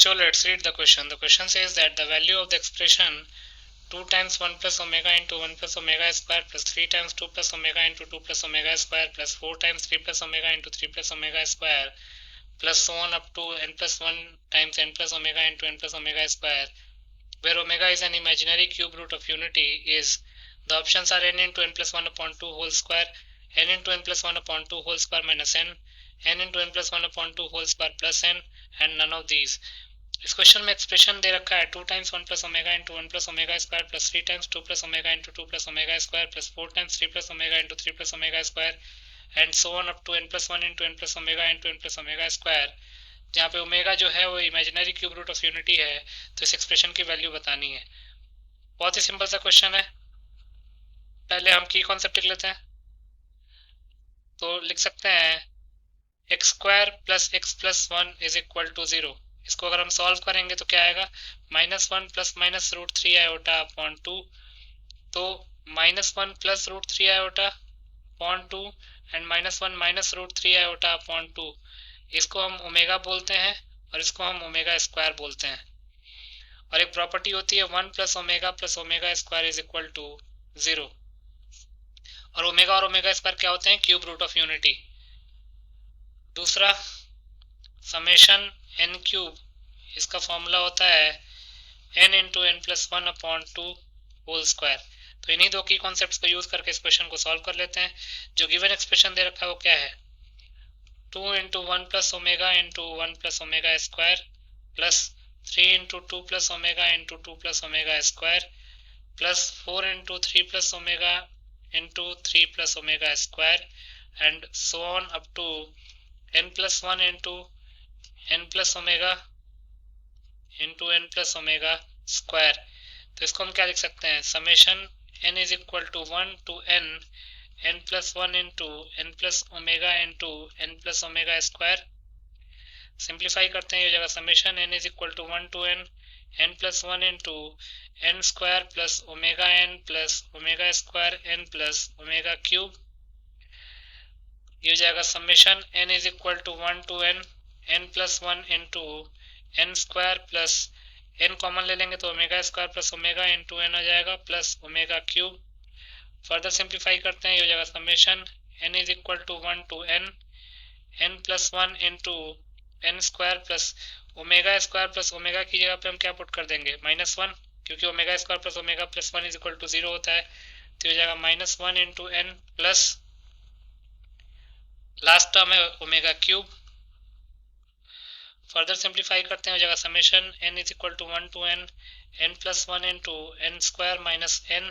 bachcho, let's read the question. The question says that the value of the expression 2 times 1 plus omega into 1 plus omega square plus 3 times 2 plus omega into 2 plus omega square plus 4 times 3 plus omega into 3 plus omega square plus so on up to n plus 1 times n plus omega into n plus omega square, where omega is an imaginary cube root of unity, is. The options are n into n plus 1 upon 2 whole square, n into n plus 1 upon 2 whole square minus n into n plus 1 upon 2 whole square plus n, and none of these. इस question में expression दे रखा है 2 times 1 plus omega into 1 plus omega square plus 3 times 2 plus omega into 2 plus omega square plus 4 times 3 plus omega into 3 plus omega square and so on up to n plus 1 into n plus omega into n plus omega square, जहाँ पे omega जो है वो imaginary cube root of unity है, तो इस expression की value बतानी है। बहुत ही सिंपल सा क्वेश्चन है। पहले हम की कॉन्सेप्ट लिख लेते हैं, तो लिख सकते हैं x square plus x plus 1 is equal to 0। इसको अगर हम सॉल्व करेंगे तो क्या आएगा, -1 plus minus root 3 iota upon 2, तो -1 plus root 3 iota upon 2 and -1 minus root 3 iota upon 2, इसको हम ओमेगा बोलते हैं और इसको हम ओमेगा स्क्वायर बोलते हैं। और एक प्रॉपर्टी होती है 1 plus omega square is equal to 0। और ओमेगा स्क्वायर क्या होते हैं, क्यूब रूट ऑफ यूनिटी। दूसरा समेशन n क्यूब, इसका फॉर्मूला होता है n into n plus 1 upon 2 whole square. तो इन्हीं दो की कॉन्सेप्ट्स को यूज करके इस क्वेश्चन को सॉल्व कर लेते हैं। जो गिवन एक्सप्रेशन दे रखा है वो क्या है, 2 into 1 plus omega into 1 plus omega square plus 3 into 2 plus omega into 2 plus omega square plus 4 into 3 plus omega into 3 plus omega square and so on up to n plus 1 into n plus omega into n plus omega square. तो इसको हम क्या लिख सकते हैं, summation n is equal to 1 to n plus 1 into n plus omega into n plus omega square. Simplify करते हैं, ये जगह summation n is equal to 1 to n plus 1 into n square plus omega n plus omega square n plus omega cube. ये जाएगा summation n is equal to 1 to n plus 1 into n square plus n common ले लेंगे तो omega square plus omega into n हो जाएगा plus omega cube. Further simplify करते हैं, ये हो जाएगा summation n is equal to 1 to n plus 1 into n square plus omega की जगह पे हम क्या पुट कर देंगे, -1, क्योंकि omega square plus omega plus 1 is equal to 0 होता है। तो ये हो जाएगा -1 into n plus last term है ओमेगा क्यूब। फर्दर सिंप्लीफाई करते हैं, हो जाएगा summation n is equal to 1 to n plus 1 into n square minus n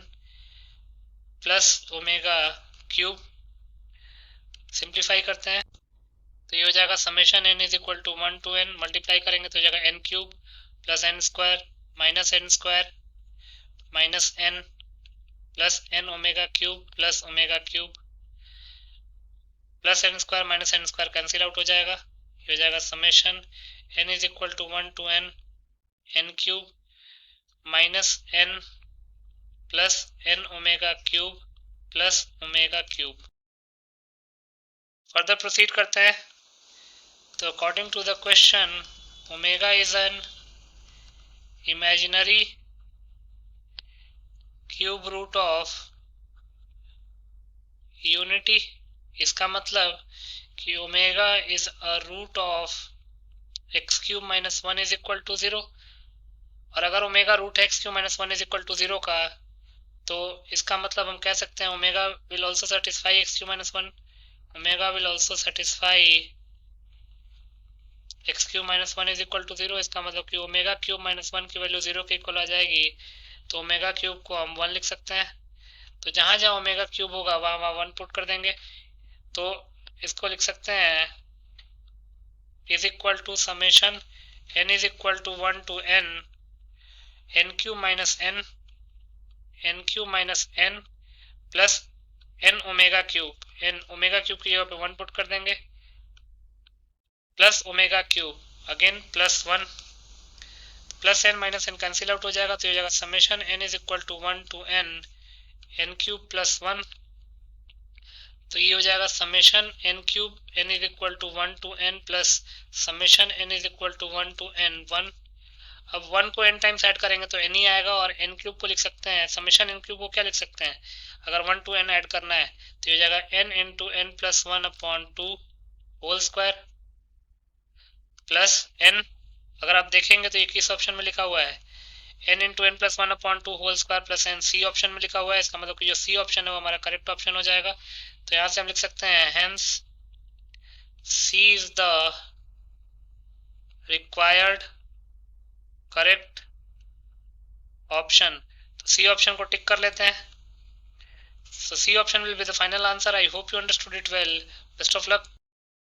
plus omega cube. Simplify करते हैं तो ये हो जाएगा summation n is equal to 1 to n, multiply करेंगे तो हो जाएगा n cube plus n square minus n plus n omega cube plus omega cube plus n square cancel out हो जाएगा। ये हो जाएगा summation n is equal to 1 to n cube minus n plus n omega cube plus omega cube. Further proceed करते हैं, तो according to the question omega is an imaginary cube root of unity. इसका मतलब कि omega is a root of x cube minus 1 is equal to 0। और अगर omega root है x cube minus 1 is equal to 0 का, तो इसका मतलब हम कह सकते हैं omega will also satisfy x cube minus 1, omega will also satisfy x cube minus 1 is equal to 0। इसका मतलब कि ओमेगा क्यूब माइनस 1 की वैल्यू 0 के इक्वल आ जाएगी, तो ओमेगा क्यूब को हम 1 लिख सकते हैं। तो जहां जहां ओमेगा क्यूब होगा वहां वहां 1 पुट कर देंगे, तो इसको लिख सकते हैं is equal to summation n is equal to 1 to n cube minus n plus n omega cube की जगह पे 1 पुट कर देंगे plus omega cube again plus 1, plus n minus n cancel out हो जाएगा। तो ये हो जाएगा summation n is equal to 1 to n cube plus 1 तो ये हो जाएगा summation n cube n is equal to 1 to n plus summation n is equal to 1 to n 1। अब 1 को n टाइम्स ऐड करेंगे तो n ही आएगा, और n क्यूब को लिख सकते हैं, समेशन n क्यूब को क्या लिख सकते हैं, अगर 1 टू n ऐड करना है तो ये हो जाएगा n into n plus 1 upon 2 whole square plus n। अगर आप देखेंगे तो ये किस ऑप्शन में लिखा हुआ है, n into n plus 1 upon 2 whole square plus n C option में लिखा हुआ है। इसका मतलब कि जो सी ऑप्शन है वो हमारा करेक्ट ऑप्शन हो जाएगा। तो यहाँ से हम लिख सकते हैं hence C is the required correct option. तो सी ऑप्शन को टिक कर लेते हैं। So C option will be the final answer. I hope you understood it well. Best of luck.